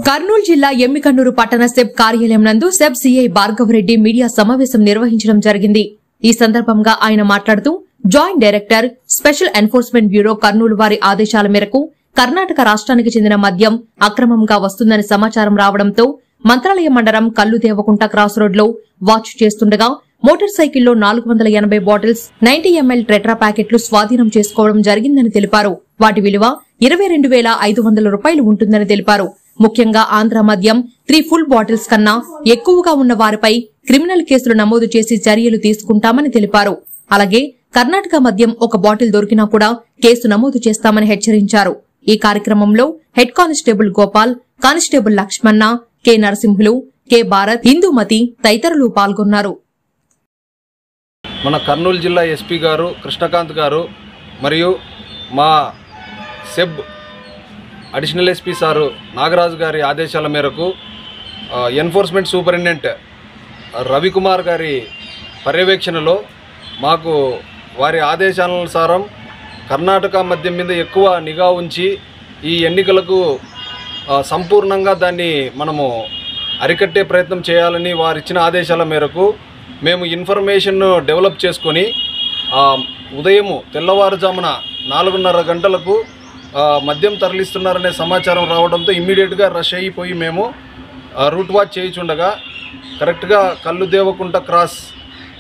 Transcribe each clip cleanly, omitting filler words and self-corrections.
కర్నూలు జిల్లా ఎమ్మికన్నూరు పట్టణ సెబ్ కార్యాలయం నందు సెబ్ సిఐ భార్గవరెడ్డి మీడియా సమావేశం నిర్వహించడం జరిగింది. ఈ సందర్భంగా ఆయన మాట్లాడుతూ joint director special enforcement bureau Kurnool వారి ఆదేశాల మేరకు కర్ణాటక రాష్ట్రానికి చెందిన మద్యం అక్రమంగా వస్తుందని సమాచారం రావడంతో మంత్రాలయ మండలం కల్లుదేవకుంట క్రాస్ రోడ్లో వాచ్ చేస్తుండగా మోటార్ సైకిల్లో 480 బాటిల్స్ 90 ml టెట్రా ప్యాకెట్లు స్వాధీనం చేసుకోవడం జరిగిందని తెలిపారు. వాటి విలువ 22,500 రూపాయలు ఉంటుందని తెలిపారు. ముఖ్యంగా ఆంధ్ర మద్యం 3 ఫుల్ బాటిల్స్ కన్నా ఎక్కువగా ఉన్న వారిపై క్రిమినల్ కేసులు నమోదు చేసి చర్యలు తీసుకుంటామని తెలిపారు. అలాగే కర్ణాటక మద్యం ఒక బాటిల్ దొరికినా కూడా కేసు నమోదు చేస్తామని హెచ్చరించారు. ఈ కార్యక్రమంలో హెడ్ కానిస్టేబుల్ గోపాల్, కానిస్టేబుల్ లక్ష్మణ, కె నరసింహులు, కె భారత్, ఇందుమతి తదితరులు పాల్గొన్నారు. మన కర్నూలు జిల్లా ఎస్పీ గారు కృష్ణకాంత్ గారు మరియు మా SEB additional SP sir Nagaraju గారి ఆదేశాల మేరకు ఎన్ఫోర్స్మెంట్ సూపరింటెండెంట్ రవికుమార్ గారి పర్యవేక్షణలో మాకు వారి ఆదేశానుసారం కర్ణాటక మద్యం మీద ఎక్కువ నిఘా ఉంచి ఈ ఎన్నికలకు సంపూర్ణంగా దాన్ని మనము అరికట్టే ప్రయత్నం చేయాలని వారిచ్చిన ఆదేశాల మేరకు మేము ఇన్ఫర్మేషన్ డెవలప్ చేసుకొని ఉదయము తెల్లవారుజామున 4:30 గంటలకు మద్యం తరలిస్తున్నారనే సమాచారం రావడంతో ఇమ్మీడియట్గా రష్ అయిపోయి మేము రూట్ వాచ్ చేయించుండగా కరెక్ట్గా కల్లుదేవకుంట క్రాస్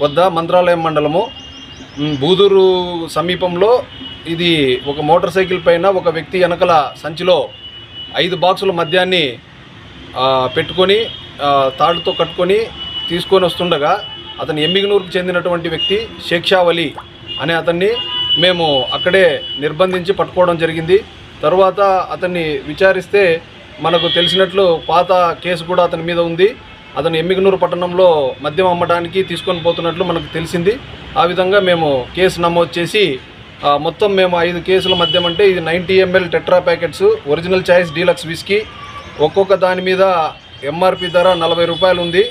వద్ద మంత్రాలయం మండలము బూదూరు సమీపంలో ఇది ఒక మోటార్ సైకిల్ పైన ఒక వ్యక్తి వెనకల సంచిలో 5 బాక్సుల మద్యాన్ని పెట్టుకొని తాడుతో కట్టుకొని తీసుకొని వస్తుండగా అతను ఎమ్మిగనూరుకు చెందినటువంటి వ్యక్తి షేక్షావలి అనే అతన్ని మేము అక్కడే నిర్బంధించి పట్టుకోవడం జరిగింది. తర్వాత అతన్ని విచారిస్తే మనకు తెలిసినట్లు పాత కేసు కూడా అతని మీద ఉంది. అతను ఎమ్మిగనూరు పట్టణంలో మద్యం అమ్మడానికి తీసుకొని పోతున్నట్లు మనకు తెలిసింది. ఆ విధంగా మేము కేసు నమోదు చేసి మొత్తం మేము 5 కేసుల మద్యం అంటే ఇది 90 ml tetra packets original choice deluxe whisky, ఒక్కొక్క దాని మీద ఎంఆర్పి ధర 40 రూపాయలు ఉంది.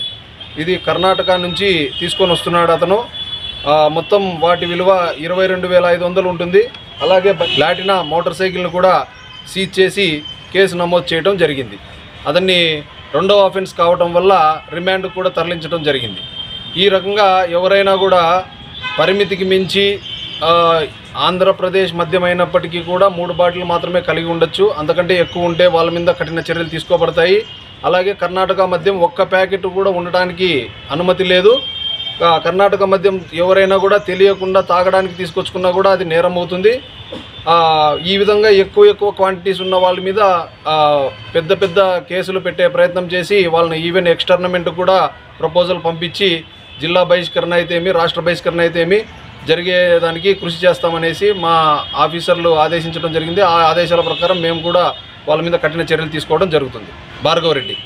ఇది కర్ణాటక నుంచి తీసుకొని వస్తున్నాడు అతను. మొత్తం వాటి విలువ 22,500 ఉంటుంది. అలాగే ప్లాటినా మోటార్ సైకిల్ను కూడా సీజ్ చేసి కేసు నమోదు చేయడం జరిగింది. అతన్ని 2వ ఆఫెన్స్ కావడం వల్ల రిమాండ్ కూడా తరలించడం జరిగింది. ఈ రకంగా ఎవరైనా కూడా పరిమితికి మించి ఆంధ్రప్రదేశ్ మద్యం అయినప్పటికీ కూడా 3 బాటిల్ మాత్రమే కలిగి ఉండొచ్చు. అంతకంటే ఎక్కువ ఉంటే వాళ్ళ మీద కఠిన చర్యలు తీసుకోబడతాయి. అలాగే కర్ణాటక మద్యం ఒక్క ప్యాకెట్ కూడా ఉండటానికి అనుమతి లేదు. కర్ణాటక మద్యం ఎవరైనా కూడా తెలియకుండా తాగడానికి తీసుకొచ్చుకున్నా కూడా అది నేరం అవుతుంది. ఈ విధంగా ఎక్కువ క్వాంటిటీస్ ఉన్న వాళ్ళ మీద పెద్ద కేసులు పెట్టే ప్రయత్నం చేసి వాళ్ళని ఈవెన్ ఎక్స్టర్నమెంట్ కూడా ప్రపోజల్ పంపించి జిల్లా బహిష్కరణ అయితే ఏమి, రాష్ట్ర బహిష్కరణ అయితే ఏమి జరిగేదానికి కృషి చేస్తామనేసి మా ఆఫీసర్లు ఆదేశించడం జరిగింది. ఆ ఆదేశాల ప్రకారం మేము కూడా వాళ్ళ మీద కఠిన చర్యలు తీసుకోవడం జరుగుతుంది. భార్గవరెడ్డి.